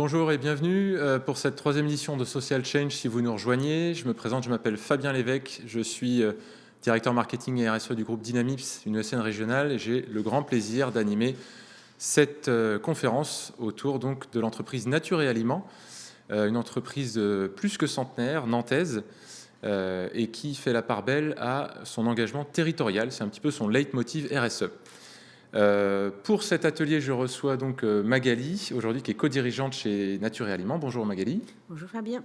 Bonjour et bienvenue pour cette troisième édition de Social Change. Si vous nous rejoignez, je me présente, je m'appelle Fabien Lévesque, je suis directeur marketing et RSE du groupe Dynamips, une ESN régionale, et j'ai le grand plaisir d'animer cette conférence autour donc de l'entreprise Nature et Aliments, une entreprise plus que centenaire, nantaise, et qui fait la part belle à son engagement territorial. C'est un petit peu son leitmotiv RSE. Pour cet atelier, je reçois donc Magali, aujourd'hui qui est co-dirigeante chez Nature et Aliments. Bonjour Magali. Bonjour Fabien.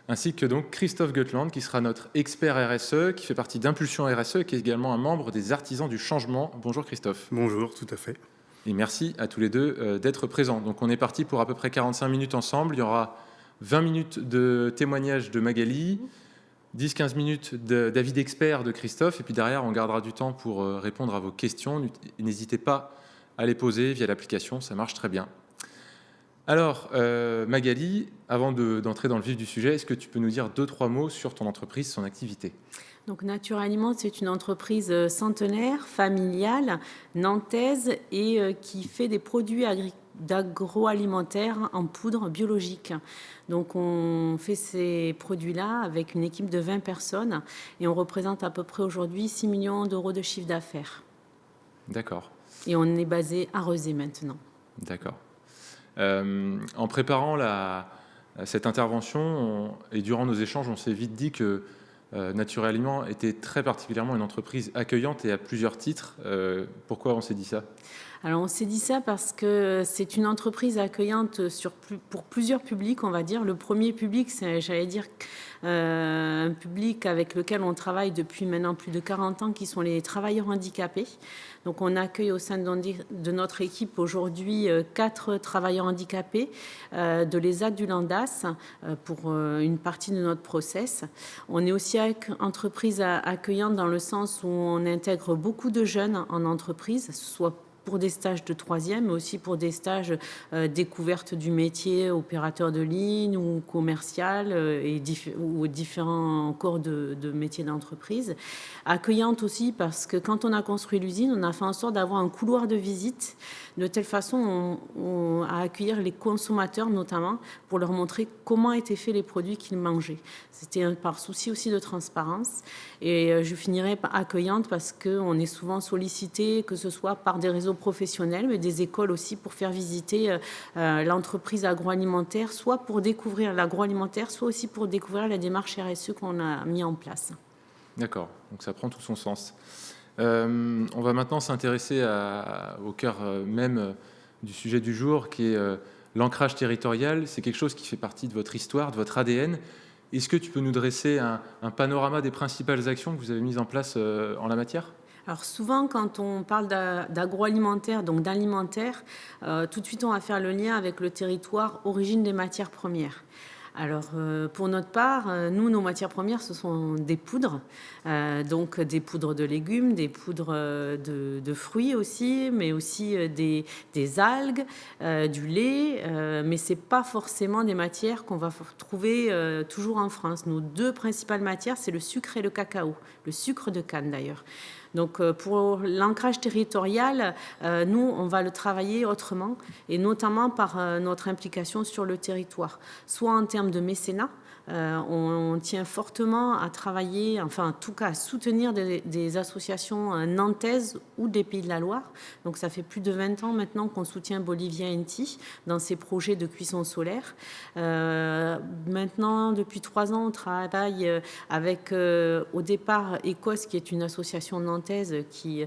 Ainsi que donc Christophe Goetland, qui sera notre expert RSE, qui fait partie d'Impulsion RSE, et qui est également un membre des Artisans du Changement. Bonjour Christophe. Bonjour, tout à fait. Et merci à tous les deux d'être présents. Donc on est parti pour à peu près 45 minutes ensemble. Il y aura 20 minutes de témoignage de Magali, 10-15 minutes d'avis d'expert de Christophe, et puis derrière, on gardera du temps pour répondre à vos questions. N'hésitez pas à les poser via l'application, ça marche très bien. Alors, Magali, avant d'entrer dans le vif du sujet, est-ce que tu peux nous dire 2-3 mots sur ton entreprise, son activité ? Donc Nature Aliments, c'est une entreprise centenaire, familiale, nantaise et qui fait des produits d'agroalimentaire en poudre biologique. Donc on fait ces produits-là avec une équipe de 20 personnes et on représente à peu près aujourd'hui 6 millions d'euros de chiffre d'affaires. D'accord. Et on est basé à Rezé maintenant. D'accord. En préparant cette intervention et durant nos échanges, on s'est vite dit que Nature et Aliments était très particulièrement une entreprise accueillante et à plusieurs titres. Pourquoi on s'est dit ça ? Alors on s'est dit ça parce que c'est une entreprise accueillante pour plusieurs publics, on va dire. Le premier public, c'est, j'allais dire, un public avec lequel on travaille depuis maintenant plus de 40 ans, qui sont les travailleurs handicapés. Donc on accueille au sein de notre équipe aujourd'hui 4 travailleurs handicapés de l'ESAT du Landas pour une partie de notre process. On est aussi entreprise accueillante dans le sens où on intègre beaucoup de jeunes en entreprise, soit pour des stages de troisième, mais aussi pour des stages découverte du métier, opérateur de ligne ou commercial ou différents corps de métiers d'entreprise. Accueillante aussi parce que quand on a construit l'usine, on a fait en sorte d'avoir un couloir de visite de telle façon à accueillir les consommateurs notamment pour leur montrer comment étaient faits les produits qu'ils mangeaient. C'était par souci aussi de transparence. Et je finirai par accueillante parce qu'on est souvent sollicité, que ce soit par des réseaux professionnels, mais des écoles aussi pour faire visiter l'entreprise agroalimentaire, soit pour découvrir l'agroalimentaire, soit aussi pour découvrir la démarche RSE qu'on a mis en place. D'accord, donc ça prend tout son sens. On va maintenant s'intéresser au cœur même du sujet du jour, qui est l'ancrage territorial. C'est quelque chose qui fait partie de votre histoire, de votre ADN. Est-ce que tu peux nous dresser un panorama des principales actions que vous avez mises en place en la matière ? Alors souvent, quand on parle d'agroalimentaire, donc d'alimentaire, tout de suite on va faire le lien avec le territoire origine des matières premières. Alors, pour notre part, nous, nos matières premières, ce sont des poudres, donc des poudres de légumes, des poudres de fruits aussi, mais aussi des algues, du lait, mais ce n'est pas forcément des matières qu'on va trouver toujours en France. Nos 2 principales matières, c'est le sucre et le cacao, le sucre de canne d'ailleurs. Donc, pour l'ancrage territorial, nous, on va le travailler autrement, et notamment par notre implication sur le territoire, soit en termes de mécénat. On tient fortement à travailler, enfin en tout cas à soutenir des associations nantaises ou des Pays de la Loire. Donc ça fait plus de 20 ans maintenant qu'on soutient Bolivia Enti dans ses projets de cuisson solaire. Maintenant, depuis 3 ans, on travaille avec au départ ECOS, qui est une association nantaise qui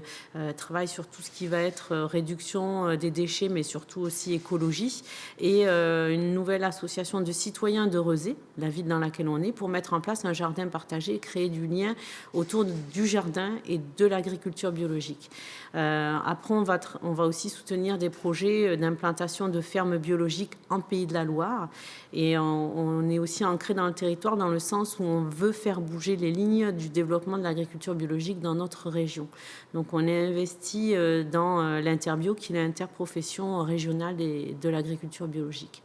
travaille sur tout ce qui va être réduction des déchets, mais surtout aussi écologie, et une nouvelle association de citoyens de Rezé, la ville dans laquelle on est, pour mettre en place un jardin partagé et créer du lien autour du jardin et de l'agriculture biologique. Après, on va aussi soutenir des projets d'implantation de fermes biologiques en Pays de la Loire, et on est aussi ancré dans le territoire dans le sens où on veut faire bouger les lignes du développement de l'agriculture biologique dans notre région. Donc on est investi dans l'Interbio, qui est l'interprofession régionale de l'agriculture biologique.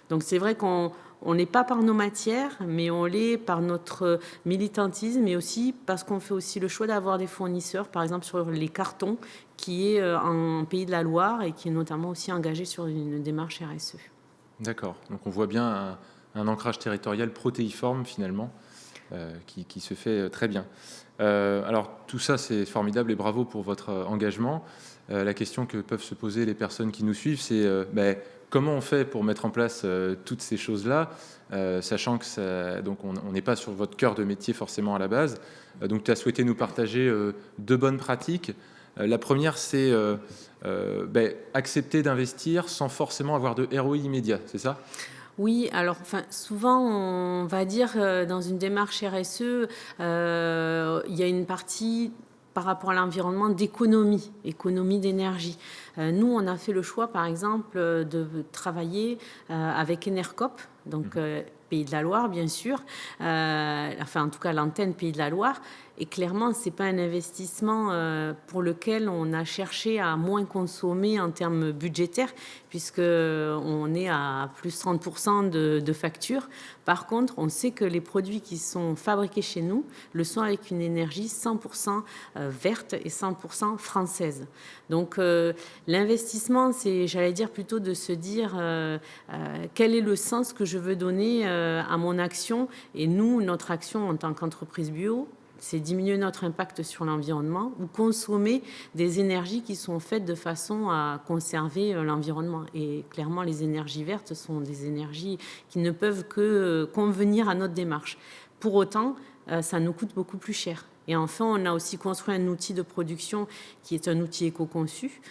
Donc c'est vrai qu'on n'est pas par nos matières, mais on l'est par notre militantisme, mais aussi parce qu'on fait aussi le choix d'avoir des fournisseurs, par exemple sur les cartons, qui est en Pays de la Loire et qui est notamment aussi engagé sur une démarche RSE. D'accord. Donc on voit bien un ancrage territorial protéiforme finalement qui se fait très bien. Alors tout ça c'est formidable et bravo pour votre engagement. La question que peuvent se poser les personnes qui nous suivent, c'est comment on fait pour mettre en place toutes ces choses-là, sachant que donc on n'est pas sur votre cœur de métier forcément à la base. Donc tu as souhaité nous partager deux bonnes pratiques. La première, c'est accepter d'investir sans forcément avoir de ROI immédiat, c'est ça? Oui, alors souvent, on va dire dans une démarche RSE, il y a une partie par rapport à l'environnement économie d'énergie. Nous, on a fait le choix, par exemple, de travailler avec Enercop, donc Pays de la Loire, bien sûr, en tout cas l'antenne Pays de la Loire. Et clairement, ce n'est pas un investissement pour lequel on a cherché à moins consommer en termes budgétaires, puisqu'on est à plus 30% de factures. Par contre, on sait que les produits qui sont fabriqués chez nous le sont avec une énergie 100% verte et 100% française. Donc, l'investissement, c'est, j'allais dire, plutôt de se dire quel est le sens que je veux donner à mon action. Et nous, notre action en tant qu'entreprise bio, c'est diminuer notre impact sur l'environnement ou consommer des énergies qui sont faites de façon à conserver l'environnement. Et clairement, les énergies vertes sont des énergies qui ne peuvent que convenir à notre démarche. Pour autant, ça nous coûte beaucoup plus cher. Et enfin, on a aussi construit un outil de production qui est un outil éco-conçu,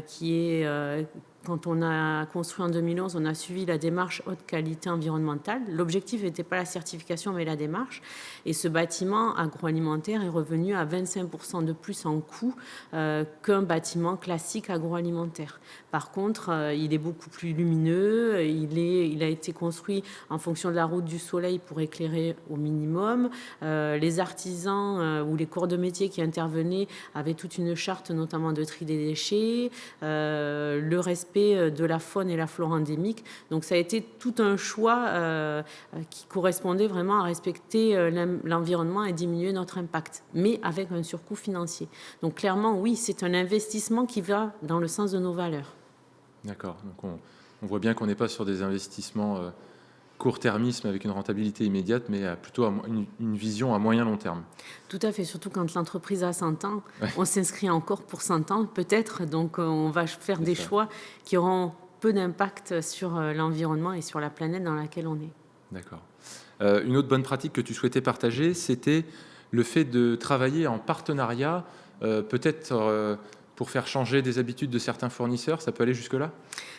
qui est... Quand on a construit en 2011, on a suivi la démarche haute qualité environnementale. L'objectif n'était pas la certification, mais la démarche. Et ce bâtiment agroalimentaire est revenu à 25% de plus en coût qu'un bâtiment classique agroalimentaire. Par contre, il est beaucoup plus lumineux. Il a été construit en fonction de la route du soleil pour éclairer au minimum. Les artisans ou les corps de métier qui intervenaient avaient toute une charte, notamment de tri des déchets, le respect de la faune et la flore endémique. Donc ça a été tout un choix qui correspondait vraiment à respecter l'environnement et diminuer notre impact, mais avec un surcoût financier. Donc clairement, oui, c'est un investissement qui va dans le sens de nos valeurs. D'accord. Donc on voit bien qu'on n'est pas sur des investissements court-termisme avec une rentabilité immédiate, mais plutôt une vision à moyen-long terme. Tout à fait, surtout quand l'entreprise a 100 ans. Ouais. On s'inscrit encore pour 100 ans, peut-être. Donc, on va faire des choix qui auront peu d'impact sur l'environnement et sur la planète dans laquelle on est. D'accord. Une autre bonne pratique que tu souhaitais partager, c'était le fait de travailler en partenariat, peut-être pour faire changer des habitudes de certains fournisseurs. Ça peut aller jusque-là ?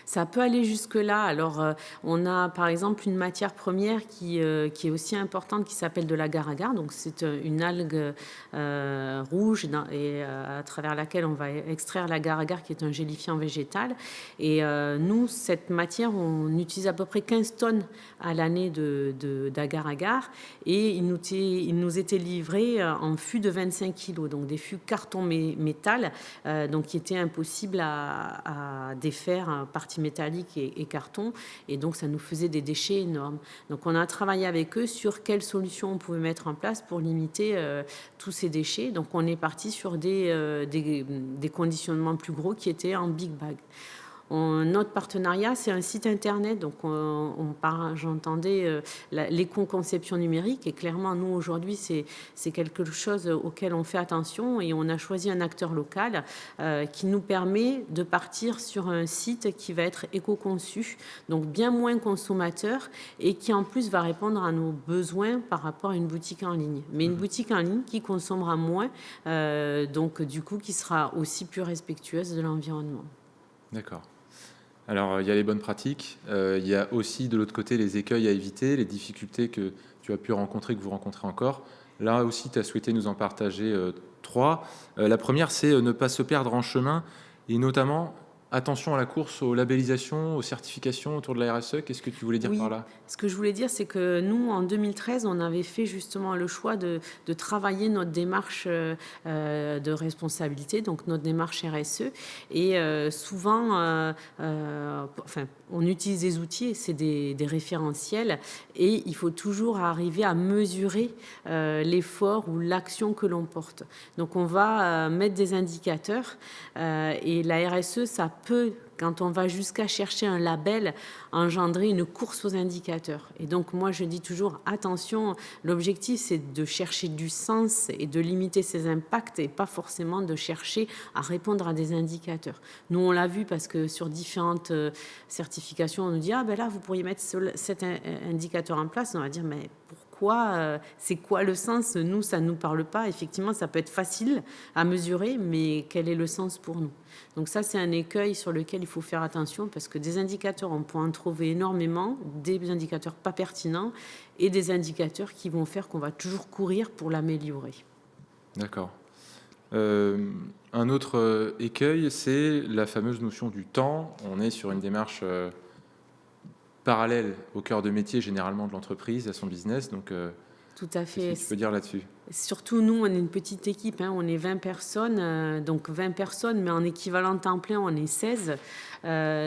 Ça peut aller jusque-là. Alors, on a par exemple une matière première qui est aussi importante, qui s'appelle de l'agar-agar. Donc, c'est une algue rouge et à travers laquelle on va extraire l'agar-agar, qui est un gélifiant végétal. Et nous, cette matière, on utilise à peu près 15 tonnes à l'année d'agar-agar. Et il nous était livré en fûts de 25 kilos, donc des fûts carton métal, donc qui étaient impossibles à défaire partie métallique et carton, et donc ça nous faisait des déchets énormes. Donc on a travaillé avec eux sur quelles solutions on pouvait mettre en place pour limiter tous ces déchets. Donc on est parti sur des conditionnements plus gros qui étaient en big bag. Notre partenariat, c'est un site internet, donc j'entendais l'éco-conception numérique, et clairement, nous, aujourd'hui, c'est quelque chose auquel on fait attention, et on a choisi un acteur local qui nous permet de partir sur un site qui va être éco-conçu, donc bien moins consommateur, et qui en plus va répondre à nos besoins par rapport à une boutique en ligne. Mais une boutique en ligne qui consommera moins, donc du coup, qui sera aussi plus respectueuse de l'environnement. D'accord. Alors, il y a les bonnes pratiques, il y a aussi de l'autre côté les écueils à éviter, les difficultés que tu as pu rencontrer, que vous rencontrez encore. Là aussi, tu as souhaité nous en partager 3. La première, c'est ne pas se perdre en chemin, et notamment attention à la course aux labellisations, aux certifications autour de la RSE. Qu'est-ce que tu voulais dire par là ? Ce que je voulais dire, c'est que nous, en 2013, on avait fait justement le choix de travailler notre démarche de responsabilité, donc notre démarche RSE. Et souvent, on utilise des outils, c'est des référentiels, et il faut toujours arriver à mesurer l'effort ou l'action que l'on porte. Donc, on va mettre des indicateurs, et la RSE, ça peut, quand on va jusqu'à chercher un label, engendrer une course aux indicateurs. Et donc, moi, je dis toujours, attention, l'objectif, c'est de chercher du sens et de limiter ses impacts et pas forcément de chercher à répondre à des indicateurs. Nous, on l'a vu parce que sur différentes certifications, on nous dit, ah ben là, vous pourriez mettre cet indicateur en place. On va dire, mais pourquoi, c'est quoi le sens? Nous, ça ne nous parle pas. Effectivement, ça peut être facile à mesurer, mais quel est le sens pour nous? Donc ça, c'est un écueil sur lequel il faut faire attention parce que des indicateurs, on peut en trouver énormément, des indicateurs pas pertinents et des indicateurs qui vont faire qu'on va toujours courir pour l'améliorer. D'accord. Un autre écueil, c'est la fameuse notion du temps. On est sur une démarche parallèle au cœur de métier généralement de l'entreprise, à son business. Donc, tout à fait. Qu'est-ce que tu peux dire là-dessus? Surtout, nous, on est une petite équipe, hein, on est 20 personnes, donc 20 personnes, mais en équivalent temps plein, on est 16.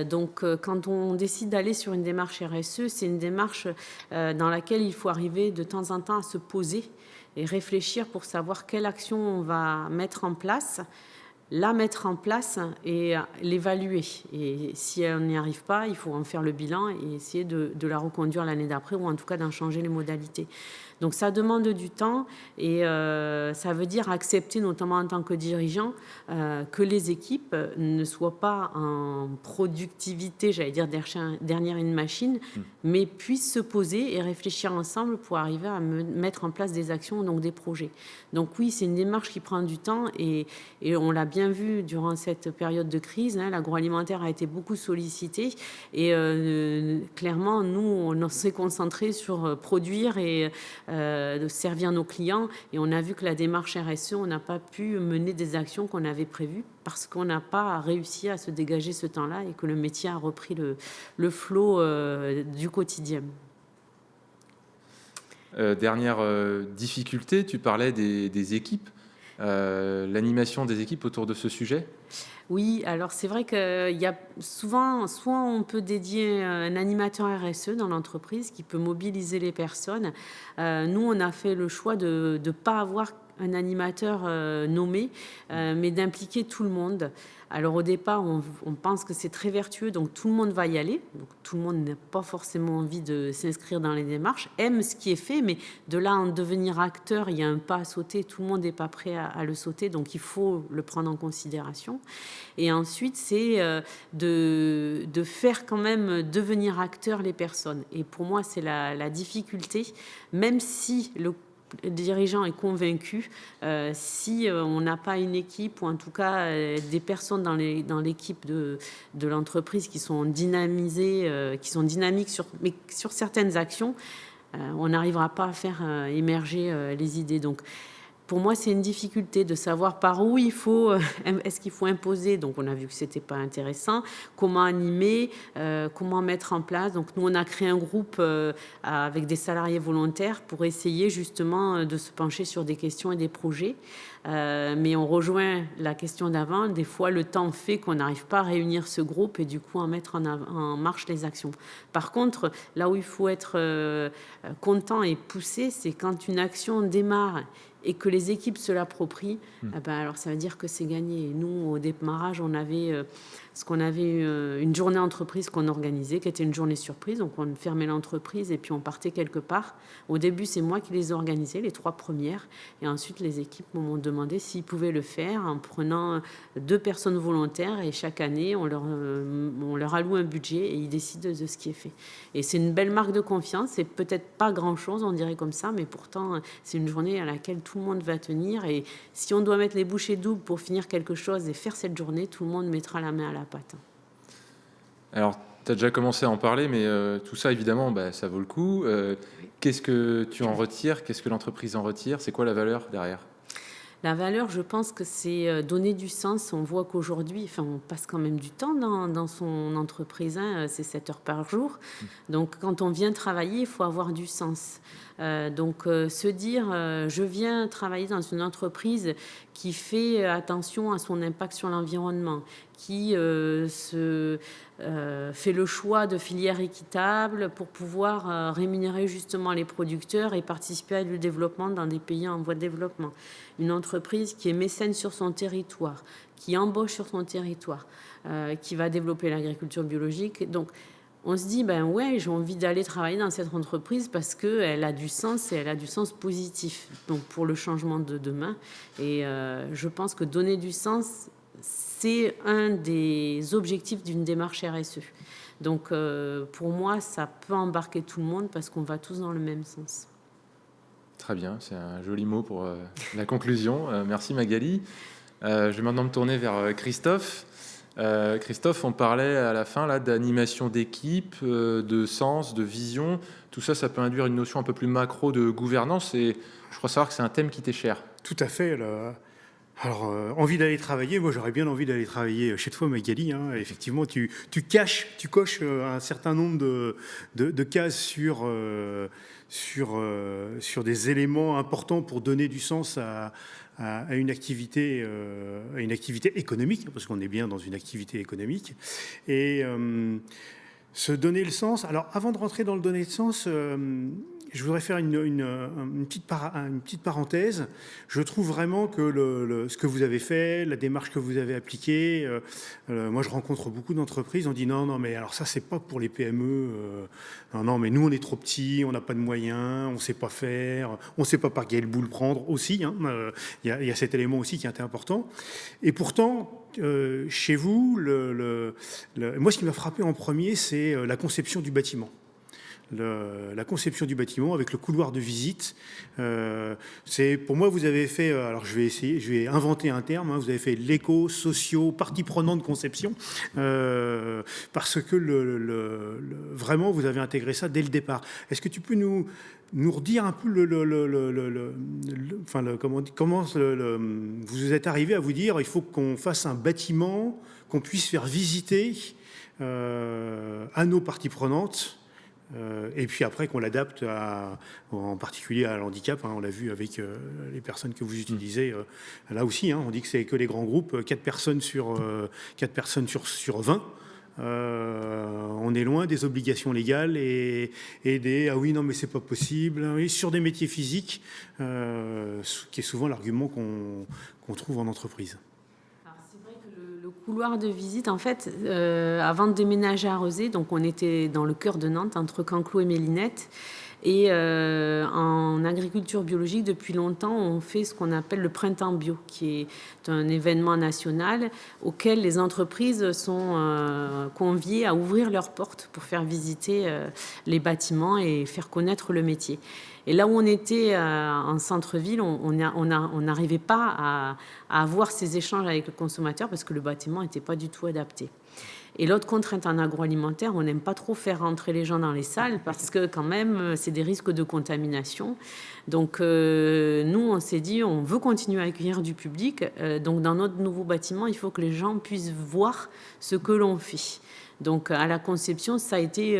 Donc, quand on décide d'aller sur une démarche RSE, c'est une démarche dans laquelle il faut arriver de temps en temps à se poser et réfléchir pour savoir quelle action on va mettre en place, la mettre en place et l'évaluer. Et si on n'y arrive pas, il faut en faire le bilan et essayer de la reconduire l'année d'après ou en tout cas d'en changer les modalités. Donc ça demande du temps et ça veut dire accepter, notamment en tant que dirigeant, que les équipes ne soient pas en productivité, j'allais dire derrière une machine, mais puissent se poser et réfléchir ensemble pour arriver à mettre en place des actions, donc des projets. Donc oui, c'est une démarche qui prend du temps et on l'a bien vu durant cette période de crise. Hein, l'agroalimentaire a été beaucoup sollicité et clairement, nous, on s'est concentré sur produire et de servir nos clients. Et on a vu que la démarche RSE, on n'a pas pu mener des actions qu'on avait prévues parce qu'on n'a pas réussi à se dégager ce temps-là et que le métier a repris le flot du quotidien. Dernière difficulté, tu parlais des équipes, l'animation des équipes autour de ce sujet. Oui, alors c'est vrai qu'il y a souvent, soit on peut dédier un animateur RSE dans l'entreprise qui peut mobiliser les personnes. Nous, on a fait le choix de ne pas avoir un animateur nommé, mais d'impliquer tout le monde. Alors au départ, on pense que c'est très vertueux, donc tout le monde va y aller. Donc, tout le monde n'a pas forcément envie de s'inscrire dans les démarches, aime ce qui est fait, mais de là à en devenir acteur, il y a un pas à sauter, tout le monde n'est pas prêt à le sauter, donc il faut le prendre en considération. Et ensuite, c'est de faire quand même devenir acteur les personnes. Et pour moi, c'est la difficulté, même si le dirigeant est convaincu, si on n'a pas une équipe ou en tout cas des personnes dans l'équipe de l'entreprise qui sont dynamisées, qui sont dynamiques sur certaines actions, on n'arrivera pas à faire émerger les idées. Donc, pour moi, c'est une difficulté de savoir par où il faut, est-ce qu'il faut imposer, donc on a vu que ce n'était pas intéressant, comment animer, comment mettre en place. Donc nous, on a créé un groupe avec des salariés volontaires pour essayer justement de se pencher sur des questions et des projets. Mais on rejoint la question d'avant, des fois le temps fait qu'on n'arrive pas à réunir ce groupe et du coup à mettre en marche les actions. Par contre, là où il faut être content et poussé, c'est quand une action démarre et que les équipes se l'approprient, alors ça veut dire que c'est gagné. Et nous, au démarrage, on avait une journée entreprise qu'on organisait, qui était une journée surprise. Donc, on fermait l'entreprise et puis on partait quelque part. Au début, c'est moi qui les ai organisées, les 3 premières. Et ensuite, les équipes m'ont demandé s'ils pouvaient le faire en prenant 2 personnes volontaires. Et chaque année, on leur alloue un budget et ils décident de ce qui est fait. Et c'est une belle marque de confiance. C'est peut-être pas grand-chose, on dirait comme ça, mais pourtant, c'est une journée à laquelle tout le monde va tenir. Et si on doit mettre les bouchées doubles pour finir quelque chose et faire cette journée, tout le monde mettra la main à la pâte. Alors, tu as déjà commencé à en parler, mais tout ça, évidemment, ça vaut le coup. Qu'est-ce que tu en retires? Qu'est-ce que l'entreprise en retire? C'est quoi la valeur derrière? La valeur, je pense que c'est donner du sens. On voit qu'aujourd'hui, on passe quand même du temps dans son entreprise, hein, c'est 7 heures par jour. Donc, quand on vient travailler, il faut avoir du sens. Donc, se dire, je viens travailler dans une entreprise qui fait attention à son impact sur l'environnement, qui fait le choix de filières équitables pour pouvoir rémunérer justement les producteurs et participer au développement dans des pays en voie de développement. Une entreprise qui est mécène sur son territoire, qui embauche sur son territoire, qui va développer l'agriculture biologique. Donc, on se dit, ben ouais, j'ai envie d'aller travailler dans cette entreprise parce qu'elle a du sens et elle a du sens positif, donc pour le changement de demain. Et je pense que donner du sens, c'est un des objectifs d'une démarche RSE. Donc pour moi, ça peut embarquer tout le monde parce qu'on va tous dans le même sens. Très bien, c'est un joli mot pour la conclusion. Merci Magali. Je vais maintenant me tourner vers Christophe. Christophe, on parlait à la fin là d'animation d'équipe, de sens, de vision. Tout ça, ça peut induire une notion un peu plus macro de gouvernance. Et je crois savoir que c'est un thème qui t'est cher. Tout à fait. Alors, envie d'aller travailler, moi j'aurais bien envie d'aller travailler chez toi, Magali. Hein. Effectivement, tu coches un certain nombre de cases sur des éléments importants pour donner du sens à une activité économique, parce qu'on est bien dans une activité économique. Et se donner le sens. Alors, avant de rentrer dans le donner le sens, je voudrais faire une petite parenthèse. Je trouve vraiment que ce que vous avez fait, la démarche que vous avez appliquée, moi je rencontre beaucoup d'entreprises, on dit non, mais alors ça c'est pas pour les PME, non, mais nous on est trop petits, on n'a pas de moyens, on sait pas faire, on sait pas par quel bout le prendre aussi, hein, y a cet élément aussi qui est important. Et pourtant, chez vous, moi ce qui m'a frappé en premier, c'est la conception du bâtiment. La conception du bâtiment avec le couloir de visite. C'est pour moi, vous avez fait, alors je vais inventer un terme, hein, vous avez fait l'éco-socio partie prenante de conception, parce que vraiment vous avez intégré ça dès le départ. Est-ce que tu peux nous redire un peu comment vous êtes arrivé à vous dire il faut qu'on fasse un bâtiment qu'on puisse faire visiter à nos parties prenantes, et puis après qu'on l'adapte en particulier à l'handicap, hein, on l'a vu avec les personnes que vous utilisez là aussi, hein, on dit que c'est que les grands groupes, 4 personnes sur 20. On est loin des obligations légales et des ah oui non mais c'est pas possible, hein, oui, sur des métiers physiques, qui est souvent l'argument qu'on trouve en entreprise. Le couloir de visite, en fait, avant de déménager à Rezé, donc on était dans le cœur de Nantes, entre Canclos et Mélinette. Et en agriculture biologique, depuis longtemps, on fait ce qu'on appelle le printemps bio, qui est un événement national auquel les entreprises sont conviées à ouvrir leurs portes pour faire visiter les bâtiments et faire connaître le métier. Et là où on était en centre-ville, on n'arrivait pas à avoir ces échanges avec le consommateur parce que le bâtiment n'était pas du tout adapté. Et l'autre contrainte en agroalimentaire, on n'aime pas trop faire rentrer les gens dans les salles parce que quand même, c'est des risques de contamination. Donc nous, on s'est dit, on veut continuer à accueillir du public. Donc dans notre nouveau bâtiment, il faut que les gens puissent voir ce que l'on fait. Donc à la conception, ça a été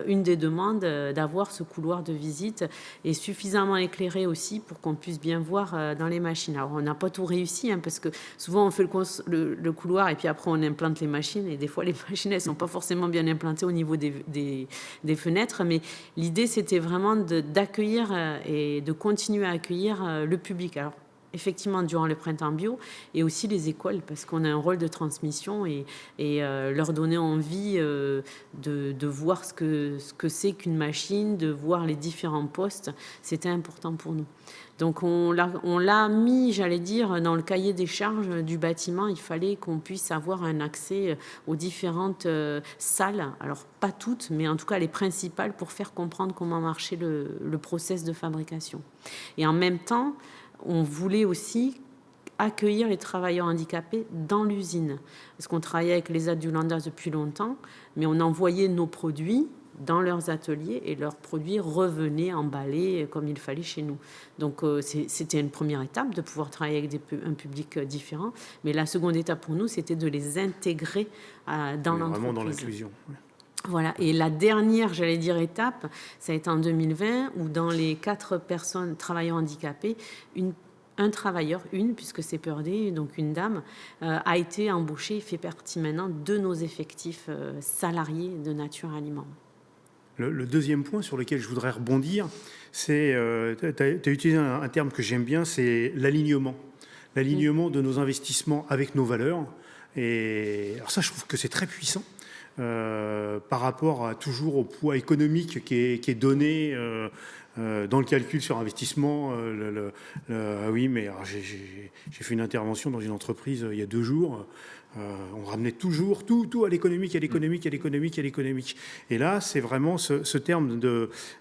une des demandes d'avoir ce couloir de visite et suffisamment éclairé aussi pour qu'on puisse bien voir dans les machines. Alors on n'a pas tout réussi, hein, parce que souvent on fait le couloir et puis après on implante les machines et des fois les machines elles sont pas forcément bien implantées au niveau des fenêtres, mais l'idée c'était vraiment d'accueillir et de continuer à accueillir le public. Alors effectivement durant le printemps bio et aussi les écoles parce qu'on a un rôle de transmission et leur donner envie de voir ce que c'est qu'une machine, de voir les différents postes, c'était important pour nous. Donc on l'a mis, j'allais dire, dans le cahier des charges du bâtiment. Il fallait qu'on puisse avoir un accès aux différentes salles, alors pas toutes, mais en tout cas les principales pour faire comprendre comment marchait le process de fabrication. Et en même temps, on voulait aussi accueillir les travailleurs handicapés dans l'usine. Parce qu'on travaillait avec les Adulandas depuis longtemps, mais on envoyait nos produits dans leurs ateliers et leurs produits revenaient emballés comme il fallait chez nous. Donc c'était une première étape de pouvoir travailler avec un public différent. Mais la seconde étape pour nous, c'était de les intégrer dans l'entreprise. Vraiment dans l'inclusion. Ouais. Voilà. Et la dernière, j'allais dire, étape, ça a été en 2020, où dans les 4 personnes travailleurs handicapés, un travailleur, puisque c'est Per Day, donc une dame, a été embauchée et fait partie maintenant de nos effectifs salariés de Nature Aliments. Le deuxième point sur lequel je voudrais rebondir, c'est, tu as utilisé un terme que j'aime bien, c'est l'alignement. L'alignement de nos investissements avec nos valeurs. Et alors ça, je trouve que c'est très puissant par rapport toujours au poids économique qui est donné dans le calcul sur investissement. Ah oui, mais j'ai fait une intervention dans une entreprise il y a 2 jours. On ramenait toujours tout à l'économique, à l'économique, à l'économique, à l'économique. Et là, c'est vraiment ce terme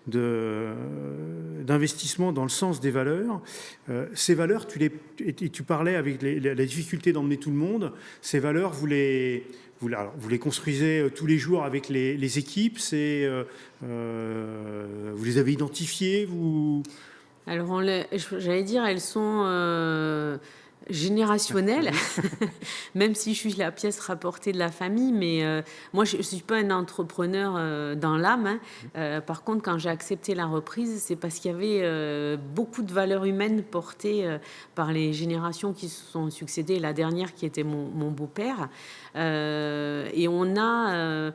d'investissement dans le sens des valeurs. Ces valeurs, tu parlais avec la difficulté d'emmener tout le monde. Ces valeurs, vous les construisez tous les jours avec les équipes. Vous les avez identifiées. Alors, j'allais dire, elles sont générationnelle, même si je suis la pièce rapportée de la famille, mais moi je ne suis pas un entrepreneur dans l'âme. Par contre, quand j'ai accepté la reprise, c'est parce qu'il y avait beaucoup de valeurs humaines portées par les générations qui se sont succédées, la dernière qui était mon beau-père. Et on a...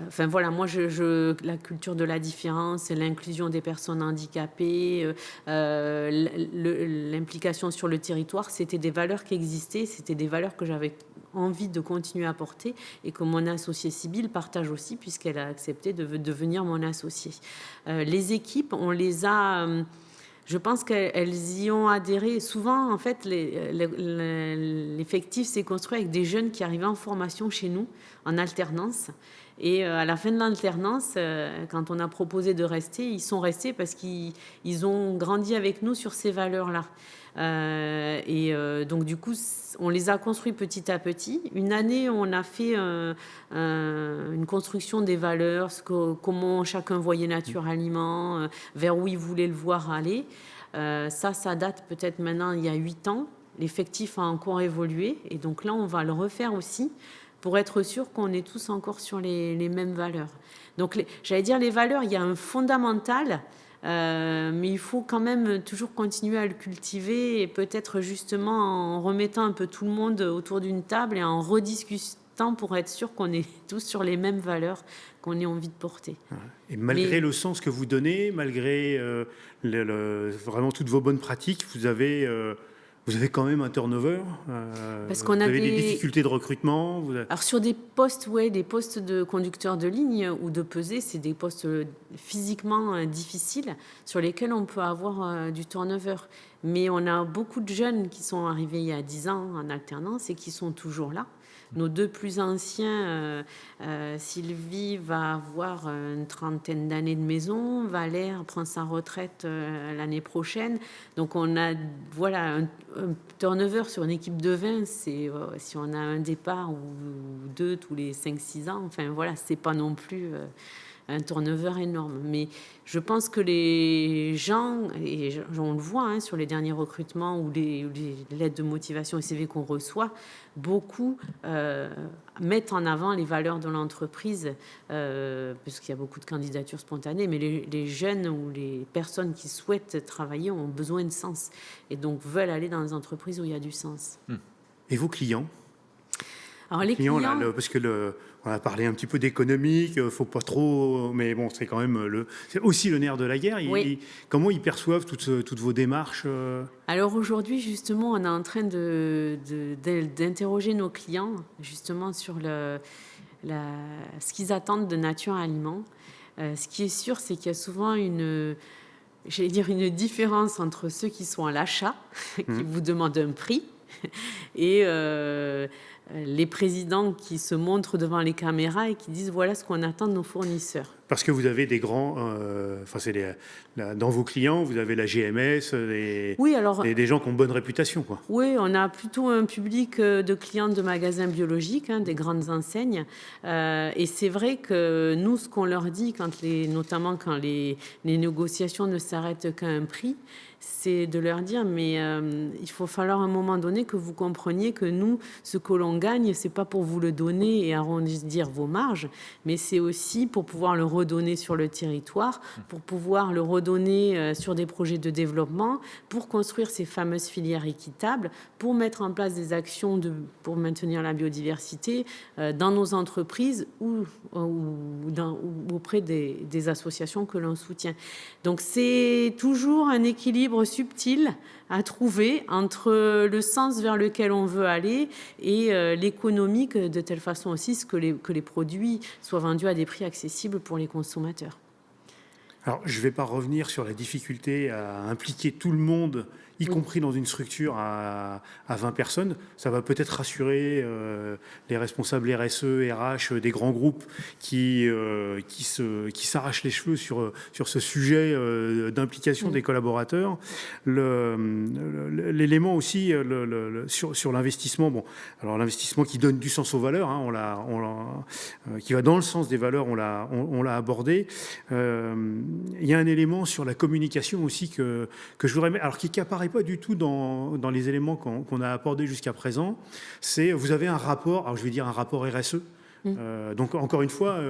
Enfin voilà, moi, la culture de la différence, l'inclusion des personnes handicapées, l'implication sur le territoire, c'était des valeurs qui existaient, c'était des valeurs que j'avais envie de continuer à porter et que mon associée Sybille partage aussi puisqu'elle a accepté de devenir mon associée. Les équipes, on les a... Je pense qu'elles y ont adhéré. Souvent, en fait, l'effectif s'est construit avec des jeunes qui arrivaient en formation chez nous, en alternance. Et à la fin de l'alternance, quand on a proposé de rester, ils sont restés parce qu'ils ont grandi avec nous sur ces valeurs-là. Donc, du coup, on les a construits petit à petit. Une année, on a fait une construction des valeurs, comment chacun voyait Nature Aliments, vers où il voulait le voir aller. Ça date peut-être maintenant il y a 8 ans. L'effectif a encore évolué. Et donc là, on va le refaire aussi, pour être sûr qu'on est tous encore sur les mêmes valeurs. Donc, j'allais dire, les valeurs, il y a un fondamental, mais il faut quand même toujours continuer à le cultiver et peut-être justement en remettant un peu tout le monde autour d'une table et en rediscutant pour être sûr qu'on est tous sur les mêmes valeurs qu'on ait envie de porter. Et malgré le sens que vous donnez, malgré vraiment toutes vos bonnes pratiques, vous avez quand même un turnover. Parce qu'on vous avez des difficultés de recrutement. Alors sur des postes, des postes de conducteurs de ligne ou de pesée, c'est des postes physiquement difficiles sur lesquels on peut avoir du turnover. Mais on a beaucoup de jeunes qui sont arrivés il y a 10 ans en alternance et qui sont toujours là. Nos 2 plus anciens, Sylvie va avoir une 30aine d'années de maison, Valère prend sa retraite l'année prochaine. Donc on a un turnover sur une équipe de 20, c'est si on a un départ ou 2 tous les 5-6 ans, enfin voilà, c'est pas non plus un turnover énorme. Mais je pense que les gens, et on le voit sur les derniers recrutements ou les lettres de motivation et CV qu'on reçoit, beaucoup mettent en avant les valeurs de l'entreprise, parce qu'il y a beaucoup de candidatures spontanées, mais les jeunes ou les personnes qui souhaitent travailler ont besoin de sens et donc veulent aller dans des entreprises où il y a du sens. Et vos clients ? Alors les clients là, parce que on a parlé un petit peu d'économique, faut pas trop, mais bon, c'est quand même c'est aussi le nerf de la guerre. Oui. Comment ils perçoivent toutes vos démarches Alors aujourd'hui, justement, on est en train d'interroger nos clients justement sur ce qu'ils attendent de Nature Aliments. Ce qui est sûr, c'est qu'il y a souvent une différence entre ceux qui sont à l'achat, qui vous demandent un prix, et les présidents qui se montrent devant les caméras et qui disent voilà ce qu'on attend de nos fournisseurs. Parce que vous avez des grands, dans vos clients, vous avez la GMS, des gens qui ont bonne réputation, quoi. Oui, on a plutôt un public de clients de magasins biologiques, des grandes enseignes. Et c'est vrai que nous, ce qu'on leur dit, notamment quand les négociations ne s'arrêtent qu'à un prix, c'est de leur dire, mais il faut falloir à un moment donné que vous compreniez que nous, ce que l'on gagne, c'est pas pour vous le donner et arrondir vos marges, mais c'est aussi pour pouvoir le redonner sur le territoire, pour pouvoir le redonner sur des projets de développement, pour construire ces fameuses filières équitables, pour mettre en place des actions pour maintenir la biodiversité dans nos entreprises ou auprès des associations que l'on soutient. Donc c'est toujours un équilibre subtil à trouver entre le sens vers lequel on veut aller et l'économique, de telle façon aussi que les produits soient vendus à des prix accessibles pour les consommateurs. Alors, je ne vais pas revenir sur la difficulté à impliquer tout le monde, y compris dans une structure à 20 personnes. Ça va peut-être rassurer les responsables RSE, RH des grands groupes qui s'arrachent les cheveux sur ce sujet d'implication des collaborateurs. L'élément aussi sur l'investissement, bon, alors l'investissement qui donne du sens aux valeurs, hein, qui va dans le sens des valeurs, on l'a abordé. Il y a un élément sur la communication aussi que je voudrais mettre, alors qui n'apparaît pas du tout dans les éléments qu'on a abordés jusqu'à présent. C'est, vous avez un rapport, alors je vais dire un rapport RSE. Donc encore une fois,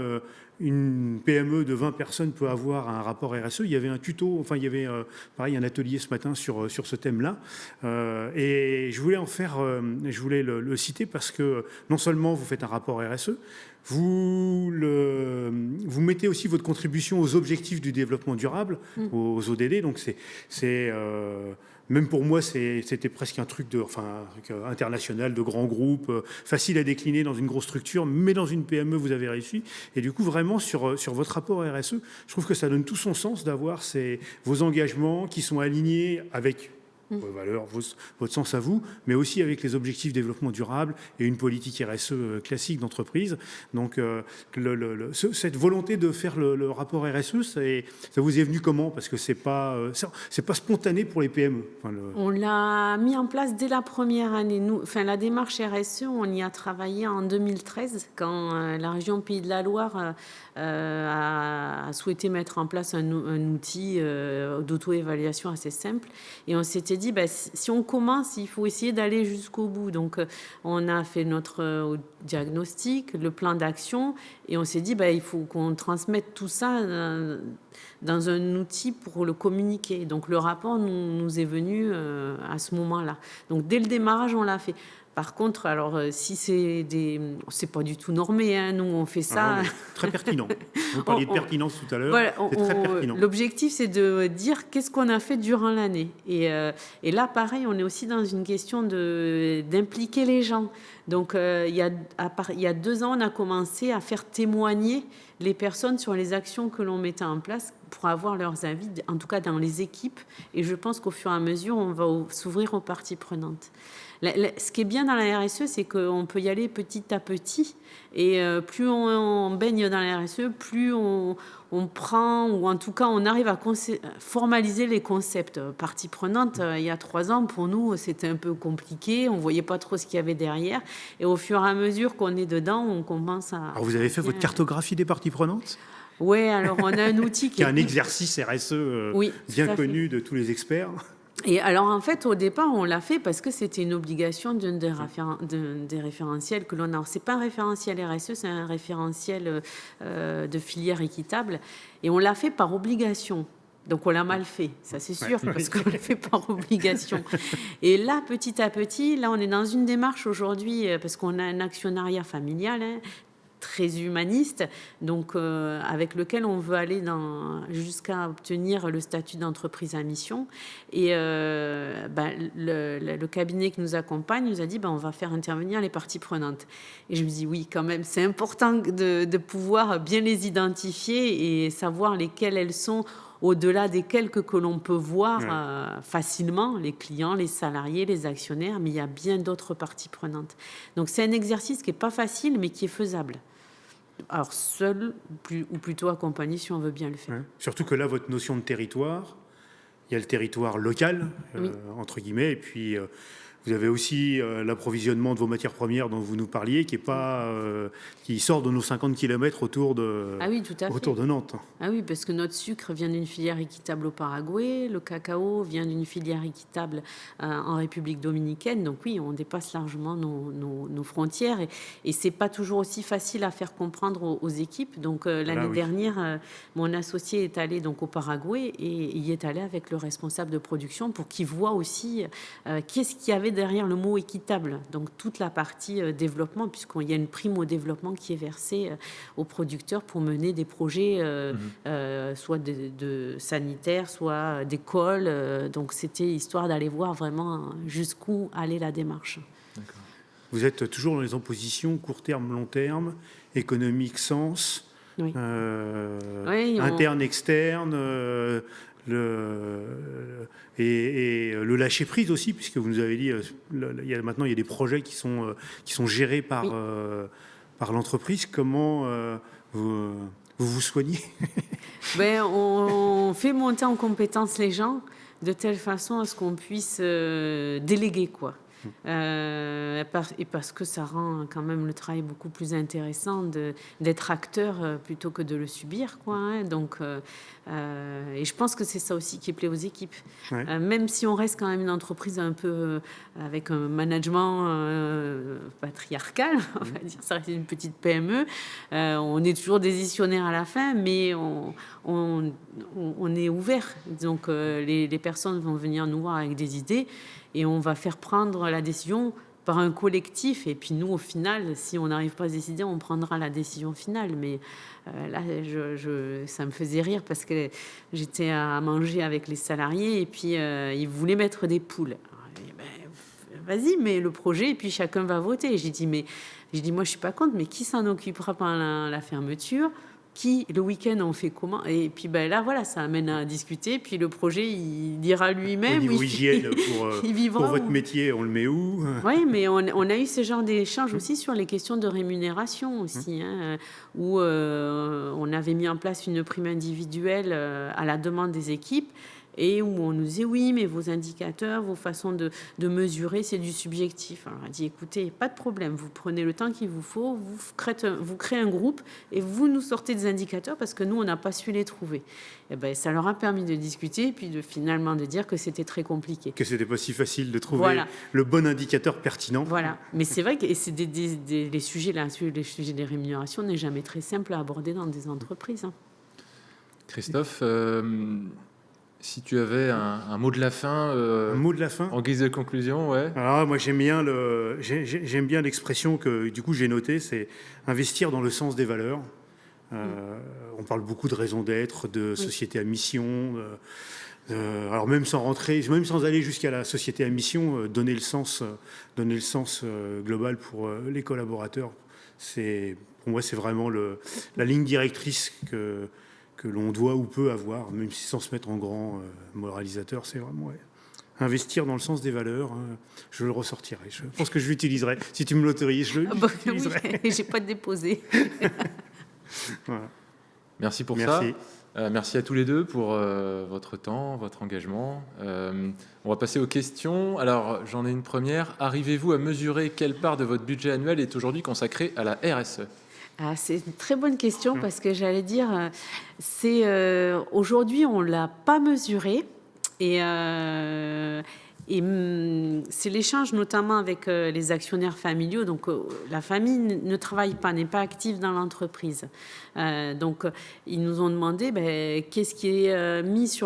une PME de 20 personnes peut avoir un rapport RSE. Il y avait un tuto, enfin il y avait pareil un atelier ce matin sur ce thème-là. Et je voulais le citer parce que non seulement vous faites un rapport RSE, vous mettez aussi votre contribution aux objectifs du développement durable, aux ODD. Donc même pour moi, c'était presque un truc international, de grands groupes, facile à décliner dans une grosse structure, mais dans une PME, vous avez réussi. Et du coup, vraiment, sur votre rapport RSE, je trouve que ça donne tout son sens d'avoir vos engagements qui sont alignés avec vos valeurs, votre sens à vous, mais aussi avec les objectifs de développement durable et une politique RSE classique d'entreprise. Donc, cette volonté de faire le rapport RSE, ça vous est venu comment? Parce que c'est pas spontané pour les PME. On l'a mis en place dès la première année. La démarche RSE, on y a travaillé en 2013, quand la région Pays de la Loire a souhaité mettre en place un outil d'auto-évaluation assez simple. Et on s'était dit, si on commence, il faut essayer d'aller jusqu'au bout. Donc, on a fait notre diagnostic, le plan d'action, et on s'est dit, il faut qu'on transmette tout ça dans un outil pour le communiquer. Donc, le rapport nous est venu à ce moment-là. Donc, dès le démarrage, on l'a fait. Par contre, alors, si c'est pas du tout normé, hein, nous, on fait ça... très pertinent. Vous parliez de pertinence tout à l'heure, voilà, c'est très pertinent. L'objectif, c'est de dire qu'est-ce qu'on a fait durant l'année. Et là, pareil, on est aussi dans une question d'impliquer les gens. Donc, il y a 2 ans, on a commencé à faire témoigner les personnes sur les actions que l'on mettait en place pour avoir leurs avis, en tout cas dans les équipes. Et je pense qu'au fur et à mesure, on va s'ouvrir aux parties prenantes. Ce qui est bien dans la RSE, c'est qu'on peut y aller petit à petit. Et plus on baigne dans la RSE, plus on prend, ou en tout cas, on arrive à formaliser les concepts. Partie prenante, il y a 3 ans, pour nous, c'était un peu compliqué. On ne voyait pas trop ce qu'il y avait derrière. Et au fur et à mesure qu'on est dedans, on commence à... Alors, vous avez fait votre cartographie des parties prenantes ? Oui, alors on a un outil qui est un exercice RSE bien connu de tous les experts. Et alors, en fait, au départ, on l'a fait parce que c'était une obligation d'un des référentiels que l'on a. Ce n'est pas un référentiel RSE, c'est un référentiel de filière équitable. Et on l'a fait par obligation. Donc, on l'a mal fait, ça c'est sûr, parce qu'on l'a fait par obligation. Et là, petit à petit, là, on est dans une démarche aujourd'hui, parce qu'on a un actionnariat familial, très humaniste, donc avec lequel on veut aller jusqu'à obtenir le statut d'entreprise à mission. Et le cabinet qui nous accompagne nous a dit on va faire intervenir les parties prenantes. Et je me dis oui, quand même, c'est important de pouvoir bien les identifier et savoir lesquelles elles sont, au-delà des quelques que l'on peut voir facilement, les clients, les salariés, les actionnaires, mais il y a bien d'autres parties prenantes. Donc c'est un exercice qui n'est pas facile, mais qui est faisable. Alors seul, ou plutôt accompagné si on veut bien le faire. Ouais. Surtout que là, votre notion de territoire, il y a le territoire local, entre guillemets, et puis Vous avez aussi l'approvisionnement de vos matières premières dont vous nous parliez, qui sort de nos 50 km autour de, Ah oui, tout à fait. autour de Nantes. Ah oui, parce que notre sucre vient d'une filière équitable au Paraguay, le cacao vient d'une filière équitable en République dominicaine. Donc oui, on dépasse largement nos frontières et c'est pas toujours aussi facile à faire comprendre aux équipes. Donc l'année dernière, mon associé est allé donc au Paraguay et il est allé avec le responsable de production pour qu'il voit aussi qu'est-ce qu'il y avait derrière le mot équitable. Donc toute la partie développement, puisqu'il y a une prime au développement qui est versée aux producteurs pour mener des projets soit de sanitaires, soit d'écoles. Donc c'était histoire d'aller voir vraiment jusqu'où allait la démarche. D'accord. Vous êtes toujours dans les oppositions court terme, long terme, économique, sens, Oui. interne, externe, et le lâcher prise aussi, puisque vous nous avez dit maintenant il y a des projets qui sont gérés par l'entreprise. Comment vous soignez? On fait monter en compétence les gens de telle façon à ce qu'on puisse déléguer, quoi. Et parce que ça rend quand même le travail beaucoup plus intéressant d'être acteur plutôt que de le subir, quoi, hein. Donc, et je pense que c'est ça aussi qui plaît aux équipes. Ouais. Même si on reste quand même une entreprise un peu avec un management patriarcal, on va dire, ça reste une petite PME. On est toujours décisionnaire à la fin, mais on est ouvert. Donc, les personnes vont venir nous voir avec des idées. Et on va faire prendre la décision par un collectif. Et puis nous, au final, si on n'arrive pas à se décider, on prendra la décision finale. Mais là, ça me faisait rire parce que j'étais à manger avec les salariés et puis ils voulaient mettre des poules. Alors, vas-y, mets le projet et puis chacun va voter. J'ai dit, moi, je suis pas contre, mais qui s'en occupera pendant la fermeture ? Qui, le week-end, on fait comment? Et puis là, voilà, ça amène à discuter. Puis le projet, il dira lui-même. Au niveau hygiène, pour votre métier, on le met où? Oui, mais on a eu ce genre d'échange aussi sur les questions de rémunération aussi, hein, où on avait mis en place une prime individuelle à la demande des équipes. Et où on nous disait, oui, mais vos indicateurs, vos façons de mesurer, c'est du subjectif. Alors, on a dit, écoutez, pas de problème, vous prenez le temps qu'il vous faut, vous créez un groupe et vous nous sortez des indicateurs parce que nous, on n'a pas su les trouver. Et ça leur a permis de discuter et puis finalement de dire que c'était très compliqué. Que c'était pas si facile de trouver le bon indicateur pertinent. Voilà, mais c'est vrai que c'est les sujets des rémunérations n'est jamais très simple à aborder dans des entreprises. Hein. Christophe, si tu avais un mot de la fin, un mot de la fin en guise de conclusion, ouais. Alors moi j'aime bien l'expression que du coup j'ai notée, c'est investir dans le sens des valeurs. On parle beaucoup de raison d'être, de société à mission. Alors même sans aller jusqu'à la société à mission, donner le sens global pour les collaborateurs. Pour moi c'est vraiment la ligne directrice que l'on doit ou peut avoir, même si sans se mettre en grand moralisateur, c'est vraiment investir dans le sens des valeurs. Je le ressortirai. Je pense que je l'utiliserai. Si tu me l'autorises, je l'utiliserai. Oui, j'ai pas de déposé. Voilà. Merci pour ça. Merci à tous les deux pour votre temps, votre engagement. On va passer aux questions. Alors, j'en ai une première. Arrivez-vous à mesurer quelle part de votre budget annuel est aujourd'hui consacrée à la RSE ? C'est une très bonne question parce que j'allais dire, aujourd'hui on l'a pas mesuré et c'est l'échange notamment avec les actionnaires familiaux. Donc la famille ne travaille pas, n'est pas active dans l'entreprise. Donc ils nous ont demandé qu'est-ce qui est mis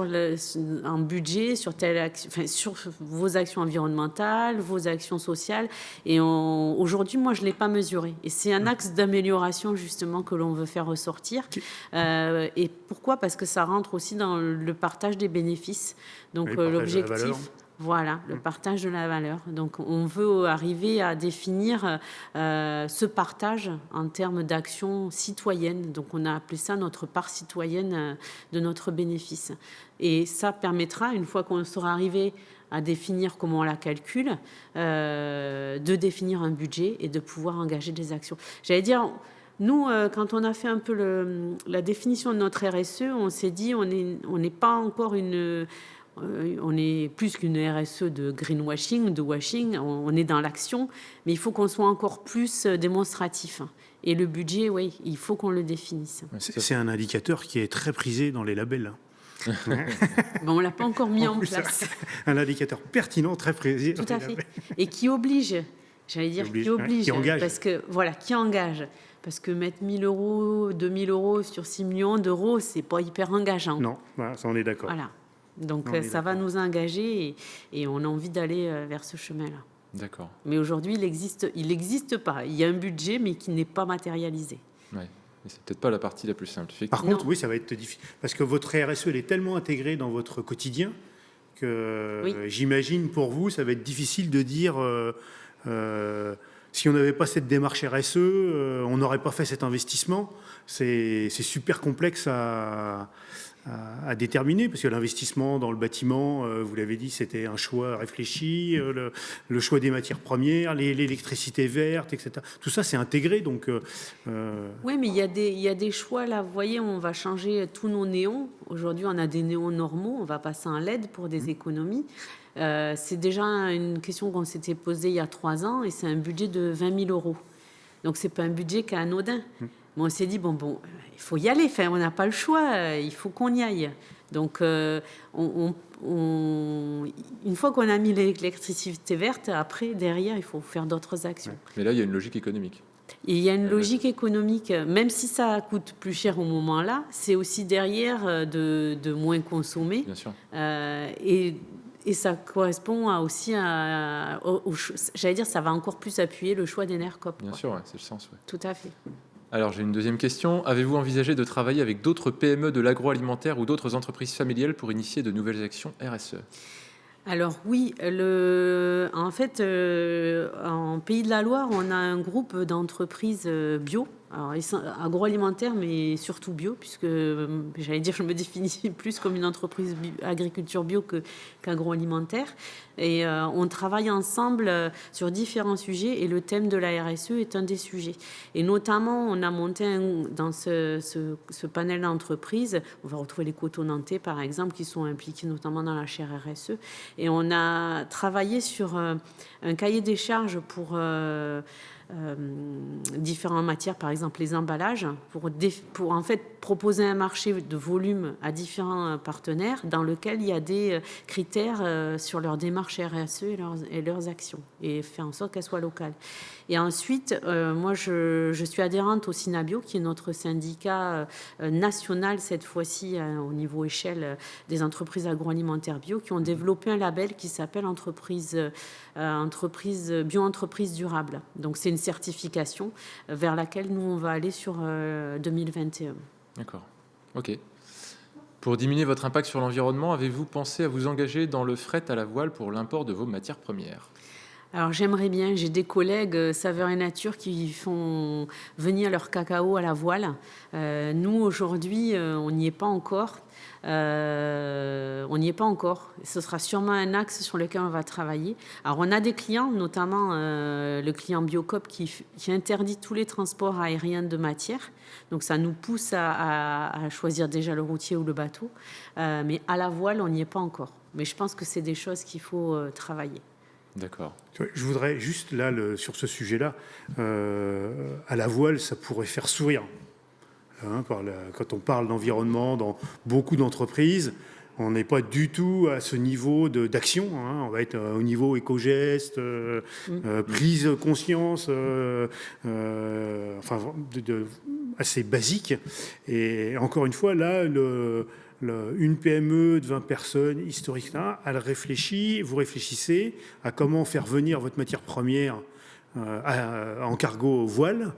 en budget sur telle action, sur vos actions environnementales, vos actions sociales. Et aujourd'hui, moi, je l'ai pas mesuré. Et c'est un axe d'amélioration justement que l'on veut faire ressortir. Et pourquoi ? Parce que ça rentre aussi dans le partage des bénéfices. Donc l'objectif. Voilà, le partage de la valeur. Donc, on veut arriver à définir ce partage en termes d'action citoyenne. Donc, on a appelé ça notre part citoyenne de notre bénéfice. Et ça permettra, une fois qu'on sera arrivé à définir comment on la calcule, de définir un budget et de pouvoir engager des actions. J'allais dire... Nous, quand on a fait un peu la définition de notre RSE, on s'est dit on n'est pas encore on est plus qu'une RSE de greenwashing, de washing, on est dans l'action, mais il faut qu'on soit encore plus démonstratif. Et le budget, oui, il faut qu'on le définisse. C'est un indicateur qui est très prisé dans les labels. Bon, on ne l'a pas encore mis en place. Un indicateur pertinent, très prisé. Tout à fait. Et qui oblige, j'allais dire, qui oblige. Qui engage. Parce que, voilà, qui engage. Parce que mettre 1 000 euros, 2 000 euros sur 6 millions d'euros, c'est pas hyper engageant. Non, voilà, ça on est d'accord. Voilà. Donc ça va nous engager et on a envie d'aller vers ce chemin-là. D'accord. Mais aujourd'hui, il existe pas. Il y a un budget, mais qui n'est pas matérialisé. Ouais. Mais c'est peut-être pas la partie la plus simple. Par contre, oui, ça va être difficile. Parce que votre RSE, elle est tellement intégrée dans votre quotidien que j'imagine pour vous, ça va être difficile de dire si on n'avait pas cette démarche RSE, on n'aurait pas fait cet investissement. C'est super complexe à déterminer, parce que l'investissement dans le bâtiment, vous l'avez dit, c'était un choix réfléchi, le choix des matières premières, l'électricité verte, etc. Tout ça, c'est intégré. Donc, oui, mais il y a des choix, là. Vous voyez, on va changer tous nos néons. Aujourd'hui, on a des néons normaux, on va passer en LED pour des économies. C'est déjà une question qu'on s'était posée il y a 3 ans, et c'est un budget de 20 000 euros. Donc, ce n'est pas un budget qui est anodin. On s'est dit, bon, il faut y aller, enfin, on n'a pas le choix, il faut qu'on y aille. Donc, une fois qu'on a mis l'électricité verte, après, derrière, il faut faire d'autres actions. Ouais. Mais là, il y a une logique économique. Et il y a une logique économique, même si ça coûte plus cher au moment-là, c'est aussi derrière de moins consommer. Bien sûr. Et ça correspond aussi j'allais dire, ça va encore plus appuyer le choix d'Enercop. Bien sûr, ouais, c'est le sens. Ouais. Tout à fait. Alors, j'ai une deuxième question. Avez-vous envisagé de travailler avec d'autres PME de l'agroalimentaire ou d'autres entreprises familiales pour initier de nouvelles actions RSE ? Alors oui, en fait, en Pays de la Loire, on a un groupe d'entreprises bio, alors agroalimentaire, mais surtout bio, puisque j'allais dire, je me définis plus comme une entreprise agriculture bio qu'agroalimentaire. Et on travaille ensemble sur différents sujets, et le thème de la RSE est un des sujets. Et notamment, on a monté dans ce panel d'entreprises, on va retrouver les Coteaux Nantais, par exemple, qui sont impliqués notamment dans la chaire RSE. Et on a travaillé sur un cahier des charges pour différentes matières, par exemple les emballages, pour en fait proposer un marché de volume à différents partenaires dans lequel il y a des critères sur leur démarche RSE et leurs actions, et faire en sorte qu'elles soient locales. Et ensuite, moi je suis adhérente au Synabio, qui est notre syndicat national cette fois-ci au niveau échelle des entreprises agroalimentaires bio, qui ont développé un label qui s'appelle bio-entreprise durable. Donc c'est une certification vers laquelle nous on va aller sur 2021. D'accord. Ok. Pour diminuer votre impact sur l'environnement, avez-vous pensé à vous engager dans le fret à la voile pour l'import de vos matières premières ? Alors j'aimerais bien, j'ai des collègues Saveurs et Nature qui font venir leur cacao à la voile. Nous aujourd'hui, on n'y est pas encore. Ce sera sûrement un axe sur lequel on va travailler. Alors on a des clients, notamment le client Biocop qui interdit tous les transports aériens de matière. Donc ça nous pousse à choisir déjà le routier ou le bateau. Mais à la voile, on n'y est pas encore. Mais je pense que c'est des choses qu'il faut travailler. D'accord. Je voudrais juste, là, sur ce sujet-là, à la voile, ça pourrait faire sourire. Quand on parle d'environnement dans beaucoup d'entreprises, on n'est pas du tout à ce niveau d'action. On va être au niveau éco-geste, prise conscience, assez basique. Et encore une fois, là, une PME de 20 personnes, historique, elle réfléchit, vous réfléchissez à comment faire venir votre matière première en cargo voile.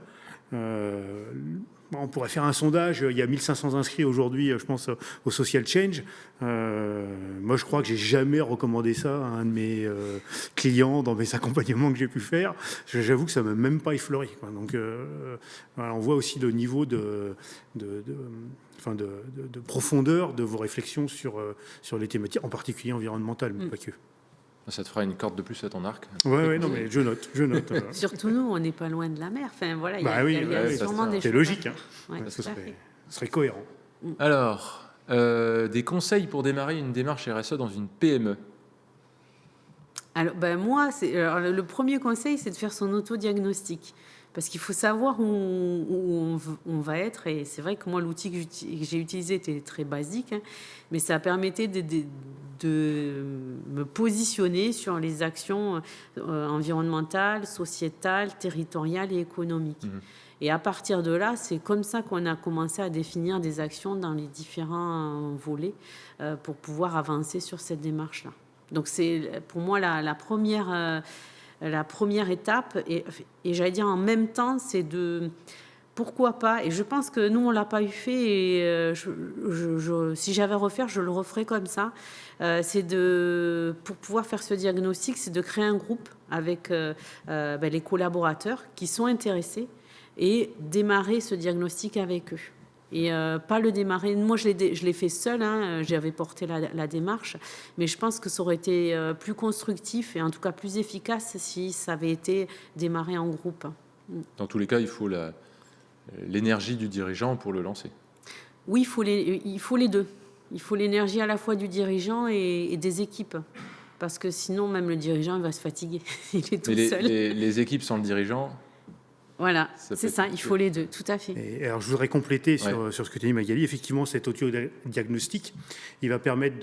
On pourrait faire un sondage, il y a 1500 inscrits aujourd'hui, je pense, au Social Change. Moi, je crois que j'ai jamais recommandé ça à un de mes clients dans mes accompagnements que j'ai pu faire. J'avoue que ça ne m'a même pas effleuré. Donc, voilà, on voit aussi le niveau de profondeur de vos réflexions sur les thématiques, en particulier environnementales, mais pas que. Ça te fera une corde de plus à ton arc. Oui, non, mais je note. Surtout nous, on n'est pas loin de la mer. Enfin, voilà, il y a sûrement des choses. C'est logique, Ouais, parce que ce serait cohérent. Alors, Des conseils pour démarrer une démarche RSE dans une PME? Alors, moi, le premier conseil, c'est de faire son autodiagnostic. Parce qu'il faut savoir où on va être. Et c'est vrai que moi, l'outil que j'ai utilisé était très basique, hein, mais ça permettait de me positionner sur les actions environnementales, sociétales, territoriales et économiques. Mmh. Et à partir de là, c'est comme ça qu'on a commencé à définir des actions dans les différents volets pour pouvoir avancer sur cette démarche-là. Donc c'est pour moi la première étape, et j'allais dire en même temps, c'est de pourquoi pas, et je pense que nous on l'a pas eu fait, et si j'avais à refaire, je le referais comme ça. Pour pouvoir faire ce diagnostic, c'est de créer un groupe avec les collaborateurs qui sont intéressés et démarrer ce diagnostic avec eux. Et pas le démarrer. Moi, je l'ai fait seule, hein, j'avais porté la démarche, mais je pense que ça aurait été plus constructif et en tout cas plus efficace si ça avait été démarré en groupe. Dans tous les cas, il faut l'énergie du dirigeant pour le lancer. Oui, il faut les deux. Il faut l'énergie à la fois du dirigeant et des équipes. Parce que sinon, même le dirigeant, il va se fatiguer. Il est tout seul. Les équipes sans le dirigeant... Voilà, c'est ça, il faut les deux, tout à fait. Et alors, je voudrais compléter sur ce que tu as dit, Magali. Effectivement, cet autodiagnostic, il va permettre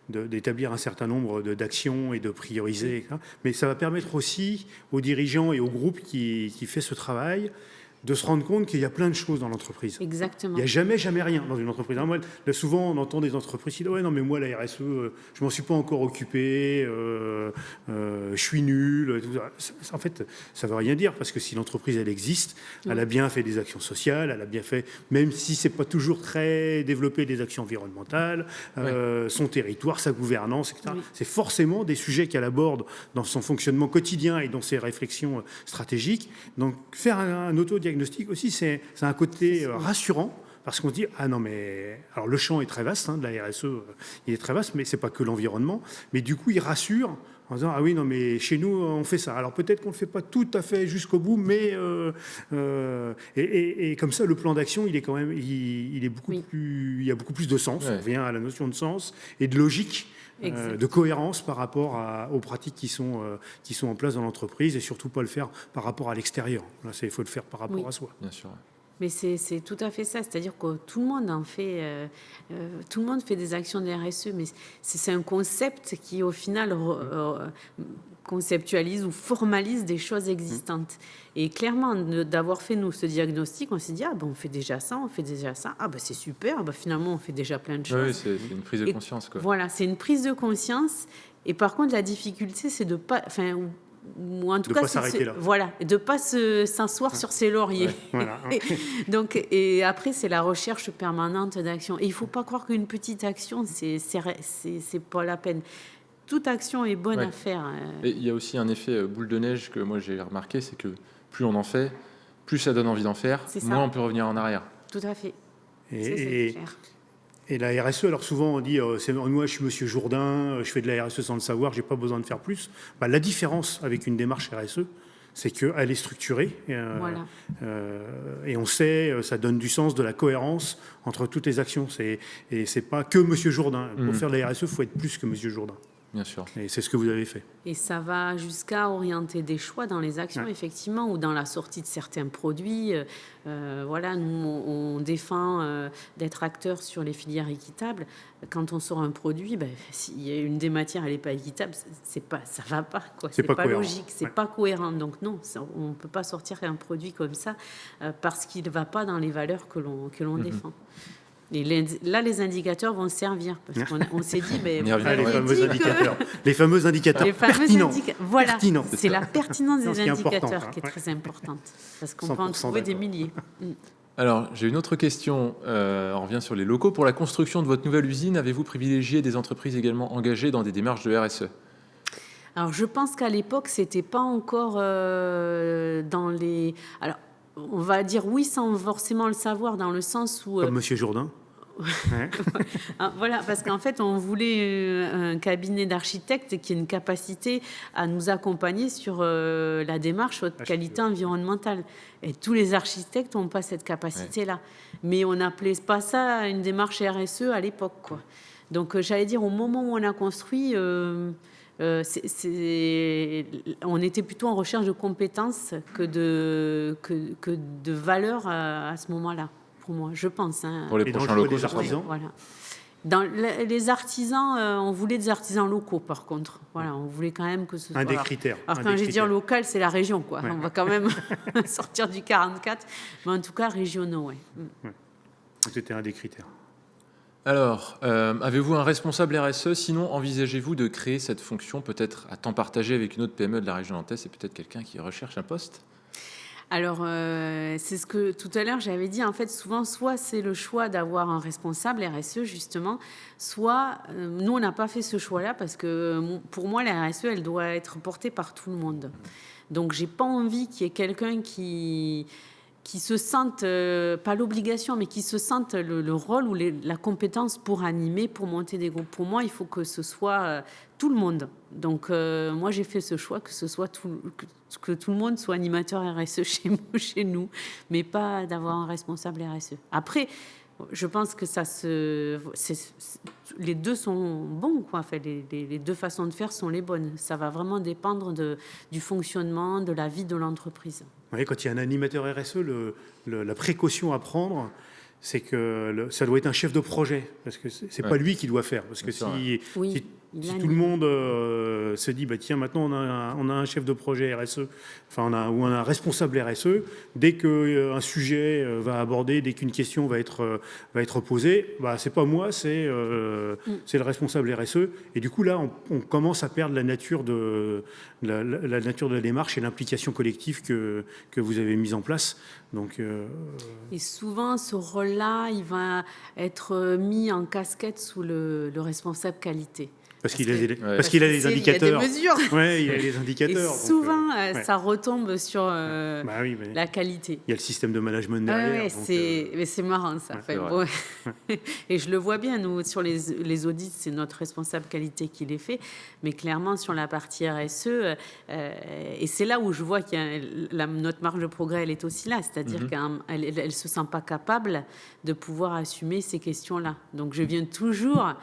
d'établir un certain nombre d'actions et de prioriser. Oui. Mais ça va permettre aussi aux dirigeants et au groupe qui fait ce travail de se rendre compte qu'il y a plein de choses dans l'entreprise. Exactement. Il n'y a jamais rien dans une entreprise. Moi, là, souvent, on entend des entreprises qui disent « Ouais, non, mais moi, la RSE, je m'en suis pas encore occupé, je suis nul. » En fait, ça ne veut rien dire, parce que si l'entreprise, elle existe, elle a bien fait des actions sociales, elle a bien fait, même si ce n'est pas toujours très développé, des actions environnementales, son territoire, sa gouvernance, etc. Oui. C'est forcément des sujets qu'elle aborde dans son fonctionnement quotidien et dans ses réflexions stratégiques. Donc, faire un autodiagnostic aussi, c'est un côté rassurant, parce qu'on se dit « Ah non, mais... » Alors, le champ est très vaste, hein, de la RSE, il est très vaste, mais ce n'est pas que l'environnement. Mais du coup, il rassure en disant « Ah oui, non, mais chez nous, on fait ça. » Alors, peut-être qu'on ne le fait pas tout à fait jusqu'au bout, mais... et comme ça, le plan d'action, il est quand même... Il est beaucoup plus... Il y a beaucoup plus de sens. On revient à la notion de sens et de logique. De cohérence par rapport aux pratiques qui sont en place dans l'entreprise, et surtout pas le faire par rapport à l'extérieur. Là, il faut le faire par rapport à soi. Bien sûr. Mais c'est tout à fait ça, c'est-à-dire que tout le monde en fait, tout le monde fait des actions de RSE, mais c'est un concept qui au final conceptualise ou formalise des choses existantes. Et clairement, d'avoir fait nous ce diagnostic, on s'est dit on fait déjà ça, c'est super, finalement on fait déjà plein de choses. Oui, c'est une prise de conscience, quoi. Voilà, c'est une prise de conscience. Et par contre, la difficulté, c'est de pas, ou en tout cas, de pas s'asseoir sur ses lauriers. Ouais, voilà. Donc, et après, c'est la recherche permanente d'action. Et il faut pas croire qu'une petite action, c'est pas la peine. Toute action est bonne à faire. Et il y a aussi un effet boule de neige que moi j'ai remarqué, c'est que plus on en fait, plus ça donne envie d'en faire, moins on peut revenir en arrière. Tout à fait. C'est clair. Et la RSE, alors souvent on dit moi je suis Monsieur Jourdain, je fais de la RSE sans le savoir, j'ai pas besoin de faire plus. La différence avec une démarche RSE, c'est qu'elle est structurée, voilà. Et on sait, ça donne du sens, de la cohérence entre toutes les actions. Et c'est pas que Monsieur Jourdain. Pour faire de la RSE, il faut être plus que Monsieur Jourdain. Bien sûr. Et c'est ce que vous avez fait. Et ça va jusqu'à orienter des choix dans les actions, effectivement, ou dans la sortie de certains produits. Voilà, nous, on défend d'être acteurs sur les filières équitables. Quand on sort un produit, s'il y a une des matières, elle n'est pas équitable, ça va pas, quoi. C'est pas logique, c'est pas cohérent. Donc non, on ne peut pas sortir un produit comme ça parce qu'il ne va pas dans les valeurs que l'on défend. Et là, les indicateurs vont servir, parce qu'on s'est dit... les fameux indicateurs pertinents. Voilà, c'est la pertinence des indicateurs qui est très importante, parce qu'on peut en trouver des milliers. Alors, j'ai une autre question. On revient sur les locaux. Pour la construction de votre nouvelle usine, avez-vous privilégié des entreprises également engagées dans des démarches de RSE ? Alors, je pense qu'à l'époque, c'était pas encore dans les... Alors, on va dire oui sans forcément le savoir, dans le sens où... Comme Monsieur Jourdain ? Ouais. Voilà, parce qu'en fait, on voulait un cabinet d'architectes qui ait une capacité à nous accompagner sur la démarche haute qualité environnementale. Et tous les architectes n'ont pas cette capacité-là. Mais on n'appelait pas ça une démarche RSE à l'époque, quoi. Donc, j'allais dire, au moment où on a construit, on était plutôt en recherche de compétences que de valeur à ce moment-là, pour moi, je pense. Hein. Pour les Et dans prochains le choix locaux, des ça sera artisans, Voilà. Dans les artisans, on voulait des artisans locaux, par contre. Voilà, on voulait quand même que ce soit... un des critères. Alors, un quand des je dis critères. local, c'est la région, quoi. Ouais. On va quand même sortir du 44, mais en tout cas, régionaux, ouais. C'était un des critères. Alors, avez-vous un responsable RSE? Sinon, envisagez-vous de créer cette fonction peut-être à temps partagé avec une autre PME de la région nantaise et peut-être quelqu'un qui recherche un poste? Alors, c'est ce que tout à l'heure j'avais dit. En fait, souvent, soit c'est le choix d'avoir un responsable RSE, justement, soit nous, on n'a pas fait ce choix-là parce que pour moi, la RSE, elle doit être portée par tout le monde. Donc, j'ai pas envie qu'il y ait quelqu'un qui se sente, pas l'obligation, mais qui se sente le rôle ou la compétence pour animer, pour monter des groupes. Pour moi, il faut que ce soit tout le monde. Donc, moi, j'ai fait ce choix que ce soit que tout le monde soit animateur RSE chez nous, mais pas d'avoir un responsable RSE. Après, je pense que les deux sont bons, quoi. Enfin, les deux façons de faire sont les bonnes. Ça va vraiment dépendre du fonctionnement, de la vie de l'entreprise. Ouais, quand il y a un animateur RSE, la précaution à prendre, c'est que ça doit être un chef de projet, parce que c'est pas lui qui doit faire. Parce que si tout le monde se dit, bah, tiens, maintenant on a un chef de projet RSE, enfin on a un responsable RSE, dès qu'un sujet va aborder, dès qu'une question va être posée, bah, c'est pas moi, c'est le responsable RSE. Et du coup, là, on commence à perdre la nature de la démarche et l'implication collective que vous avez mise en place. Donc, Et souvent, ce rôle-là, il va être mis en casquette sous le responsable qualité. Parce qu'il a des indicateurs. Il y a des mesures. Ouais, il a des indicateurs. Et souvent, ouais. ça retombe sur Bah oui, la qualité. Il y a le système de management derrière. Mais c'est marrant, ça. Ouais, bon. Et je le vois bien, nous, sur les audits, c'est notre responsable qualité qui les fait. Mais clairement, sur la partie RSE, et c'est là où je vois que notre marge de progrès, elle est aussi là. C'est-à-dire qu'elle ne se sent pas capable de pouvoir assumer ces questions-là. Donc, je viens toujours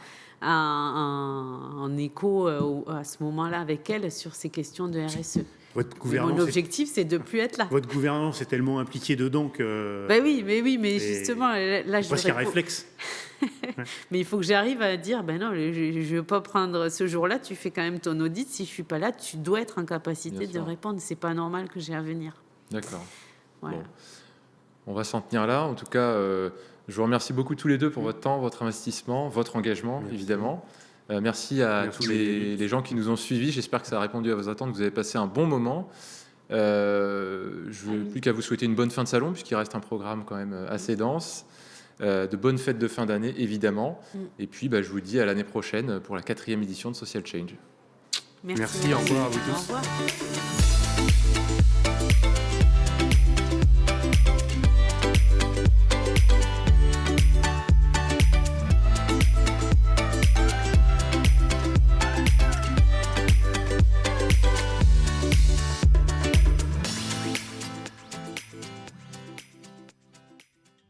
en écho à ce moment-là avec elle sur ces questions de RSE. Mon objectif, c'est de ne plus être là. Votre gouvernance est tellement impliquée dedans que... mais justement, là, je presque un réflexe. Mais il faut que j'arrive à dire, ben non, je ne veux pas prendre ce jour-là, tu fais quand même ton audit, si je ne suis pas là, tu dois être en capacité de répondre. Ce n'est pas normal que j'ai à venir. D'accord. Voilà. Bon. On va s'en tenir là. En tout cas, je vous remercie beaucoup tous les deux pour votre temps, votre investissement, votre engagement, évidemment. Merci à tous les gens qui nous ont suivis. J'espère que ça a répondu à vos attentes, que vous avez passé un bon moment. Je n'ai plus qu'à vous souhaiter une bonne fin de salon, puisqu'il reste un programme quand même assez dense. De bonnes fêtes de fin d'année, évidemment. Et puis, je vous dis à l'année prochaine pour la 4e édition de Social Change. Merci. Au revoir à vous tous. Au revoir.